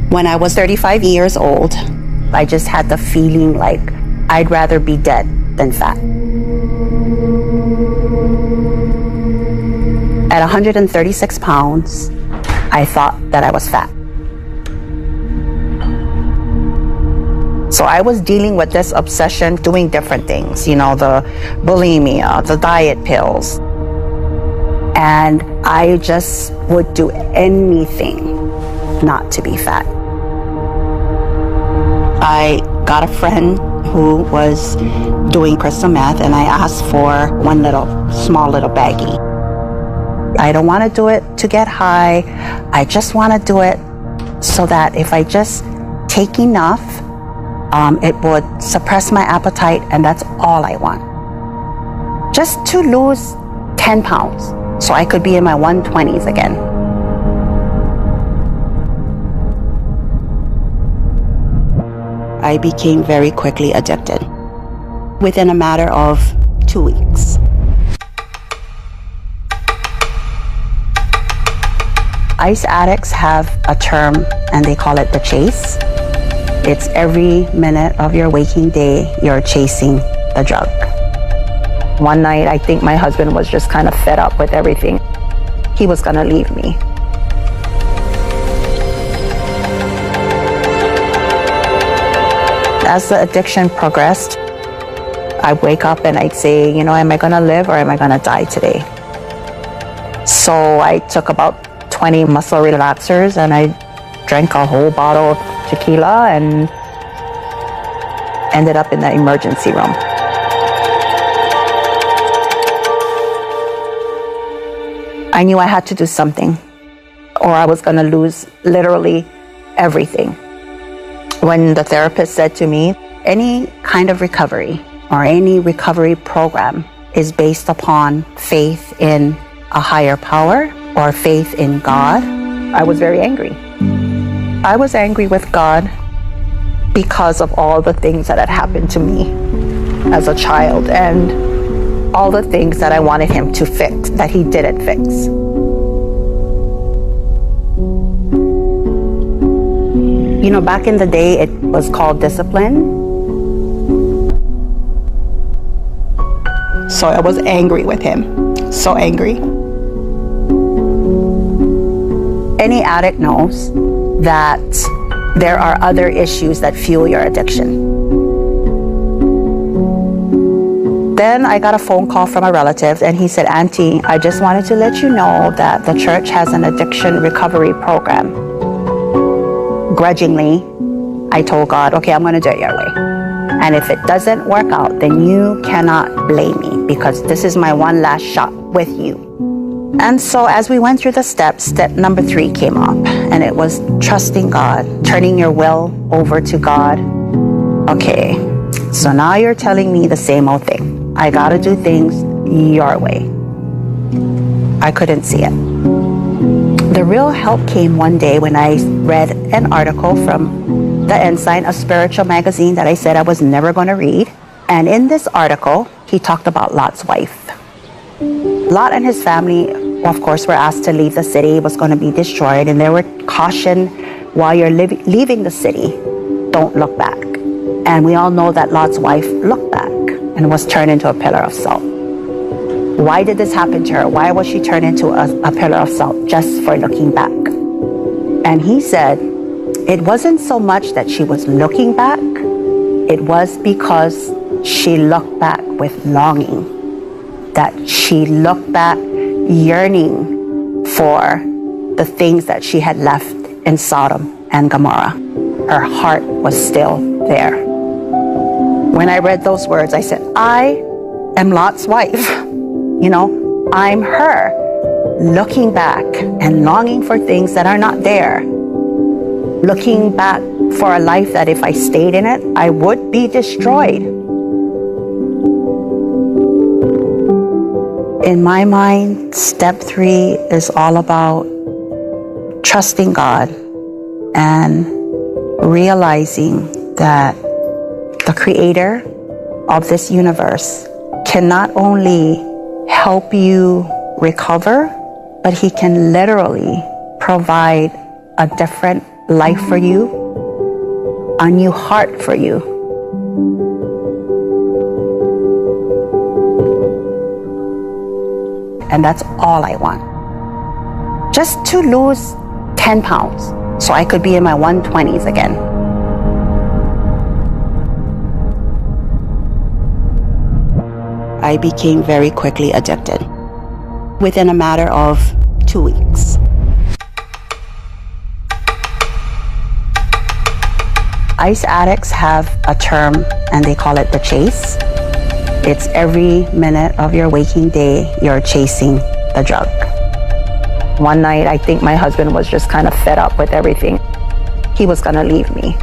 When I was 35 years old, I just had the feeling like I'd rather be dead than fat. At 136 pounds, I thought that I was fat. So I was dealing with this obsession, doing different things, the bulimia, the diet pills. And I just would do anything not to be fat. I got a friend who was doing crystal meth, and I asked for one small little baggie. I don't want to do it to get high. I just want to do it so that if I just take enough, it would suppress my appetite, and that's all I want. Just to lose 10 pounds so I could be in my 120s again. I became very quickly addicted within a matter of 2 weeks. Ice addicts have a term, and they call it the chase. It's every minute of your waking day, you're chasing the drug. One night, I think my husband was just kind of fed up with everything. He was gonna leave me. As the addiction progressed, I'd wake up and I'd say, am I gonna live or am I gonna die today? So I took about 20 muscle relaxers and I drank a whole bottle of tequila and ended up in the emergency room. I knew I had to do something or I was gonna lose literally everything. When the therapist said to me, any kind of recovery or any recovery program is based upon faith in a higher power or faith in God, I was very angry. I was angry with God because of all the things that had happened to me as a child and all the things that I wanted him to fix, that he didn't fix. Back in the day, it was called discipline. So I was angry with him, so angry. Any addict knows that there are other issues that fuel your addiction. Then I got a phone call from a relative and he said, Auntie, I just wanted to let you know that the church has an addiction recovery program. Grudgingly, I told God, okay, I'm going to do it your way. And if it doesn't work out, then you cannot blame me because this is my one last shot with you. And so as we went through the steps, step number 3 came up, and it was trusting God, turning your will over to God. Okay, so now you're telling me the same old thing. I got to do things your way. I couldn't see it. The real help came one day when I read an article from The Ensign, a spiritual magazine that I said I was never going to read. And in this article, he talked about Lot's wife. Lot and his family, of course, were asked to leave the city. It was going to be destroyed. And they were cautioned, while you're leaving the city, don't look back. And we all know that Lot's wife looked back and was turned into a pillar of salt. Why did this happen to her? Why was she turned into a pillar of salt just for looking back? And he said, it wasn't so much that she was looking back. It was because she looked back with longing. That she looked back yearning for the things that she had left in Sodom and Gomorrah. Her heart was still there. When I read those words, I said, I am Lot's wife. I'm her, looking back and longing for things that are not there. Looking back for a life that if I stayed in it, I would be destroyed. In my mind, step 3 is all about trusting God and realizing that the creator of this universe can not only help you recover, but he can literally provide a different life for you, a new heart for you. And that's all I want. Just to lose 10 pounds so I could be in my 120s again. I became very quickly addicted within a matter of 2 weeks. Ice addicts have a term and they call it the chase. It's every minute of your waking day, you're chasing the drug. One night, I think my husband was just kind of fed up with everything. He was gonna leave me.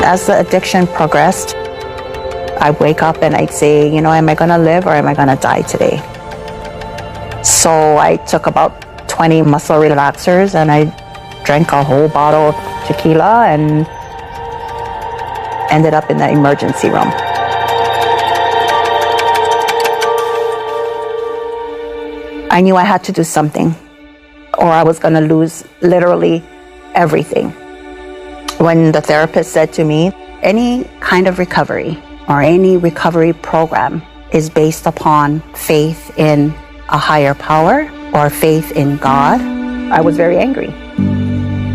As the addiction progressed, I'd wake up and I'd say, you know, am I gonna live or am I gonna die today? So I took about 20 muscle relaxers and I drank a whole bottle of tequila and ended up in the emergency room. I knew I had to do something or I was gonna lose literally everything. When the therapist said to me, any kind of recovery or any recovery program is based upon faith in a higher power or faith in God, I was very angry.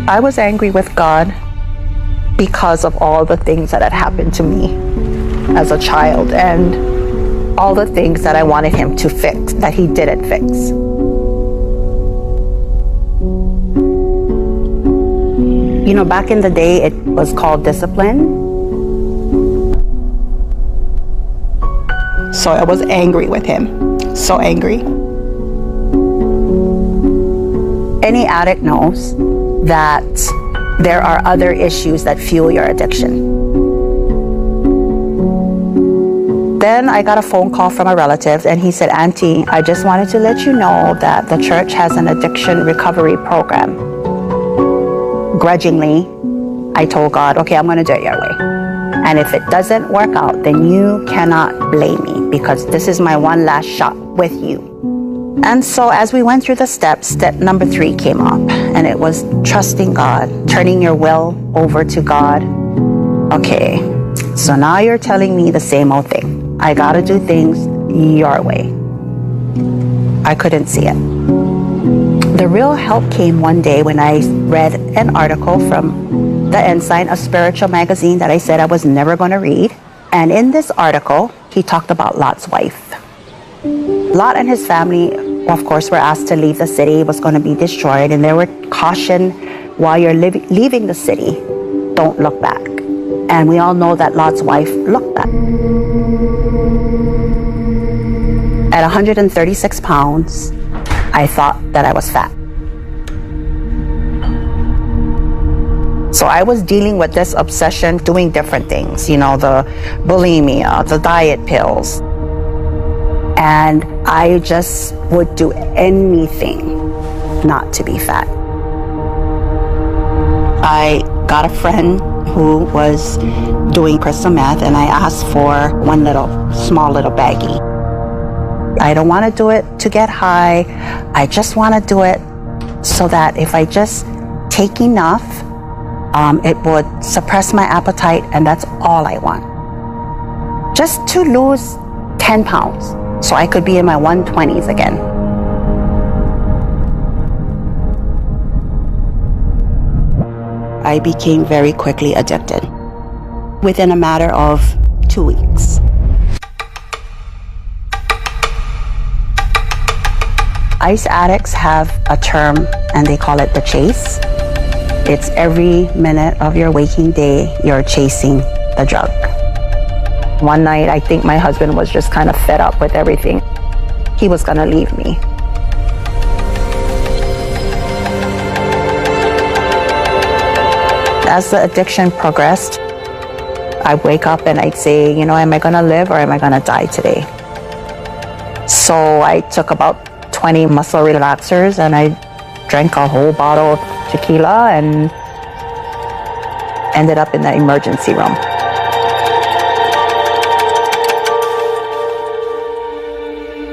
I was angry with God because of all the things that had happened to me as a child and all the things that I wanted him to fix, that he didn't fix. You know, back in the day, it was called discipline. So I was angry with him, so angry. Any addict knows that there are other issues that fuel your addiction. Then I got a phone call from a relative and he said, Auntie, I just wanted to let you know that the church has an addiction recovery program. Grudgingly, I told God, okay, I'm gonna do it your way. And if it doesn't work out, then you cannot blame me because this is my one last shot with you. And so as we went through the steps, step number 3 came up and it was trusting God, turning your will over to God. Okay, so now you're telling me the same old thing. I gotta do things your way. I couldn't see it. The real help came one day when I read an article from The Ensign, a spiritual magazine that I said I was never gonna read. And in this article, he talked about Lot's wife. Lot and his family, of course, were asked to leave the city. It was going to be destroyed. And they were cautioned, while you're leaving the city, don't look back. And we all know that Lot's wife looked back. At 136 pounds, I thought that I was fat. So I was dealing with this obsession, doing different things, you know, the bulimia, the diet pills. And I just would do anything not to be fat. I got a friend who was doing crystal meth and I asked for one small little baggie. I don't want to do it to get high. I just want to do it so that if I just take enough, it would suppress my appetite, and that's all I want. Just to lose 10 pounds. So I could be in my 120s again. I became very quickly addicted within a matter of 2 weeks. Ice addicts have a term and they call it the chase. It's every minute of your waking day, you're chasing the drug. One night, I think my husband was just kind of fed up with everything. He was gonna leave me. As the addiction progressed, I'd wake up and I'd say, you know, am I gonna live or am I gonna die today? So I took about 20 muscle relaxers and I drank a whole bottle of tequila and ended up in the emergency room.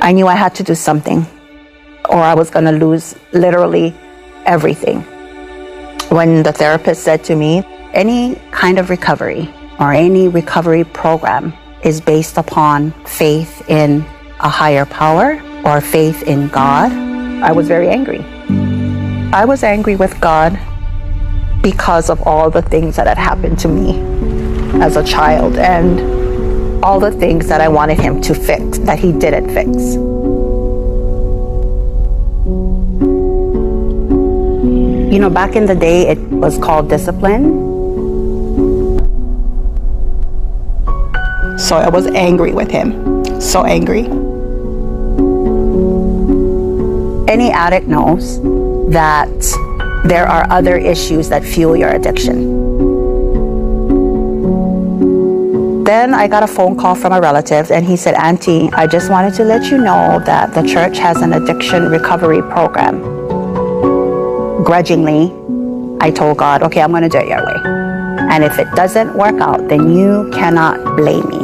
I knew I had to do something or I was going to lose literally everything. When the therapist said to me, any kind of recovery or any recovery program is based upon faith in a higher power or faith in God, I was very angry. I was angry with God because of all the things that had happened to me as a child and all the things that I wanted him to fix that he didn't fix. You know, back in the day, it was called discipline. So I was angry with him, so angry. Any addict knows that there are other issues that fuel your addiction. Then I got a phone call from a relative and he said, Auntie, I just wanted to let you know that the church has an addiction recovery program. Grudgingly, I told God, okay, I'm going to do it your way. And if it doesn't work out, then you cannot blame me.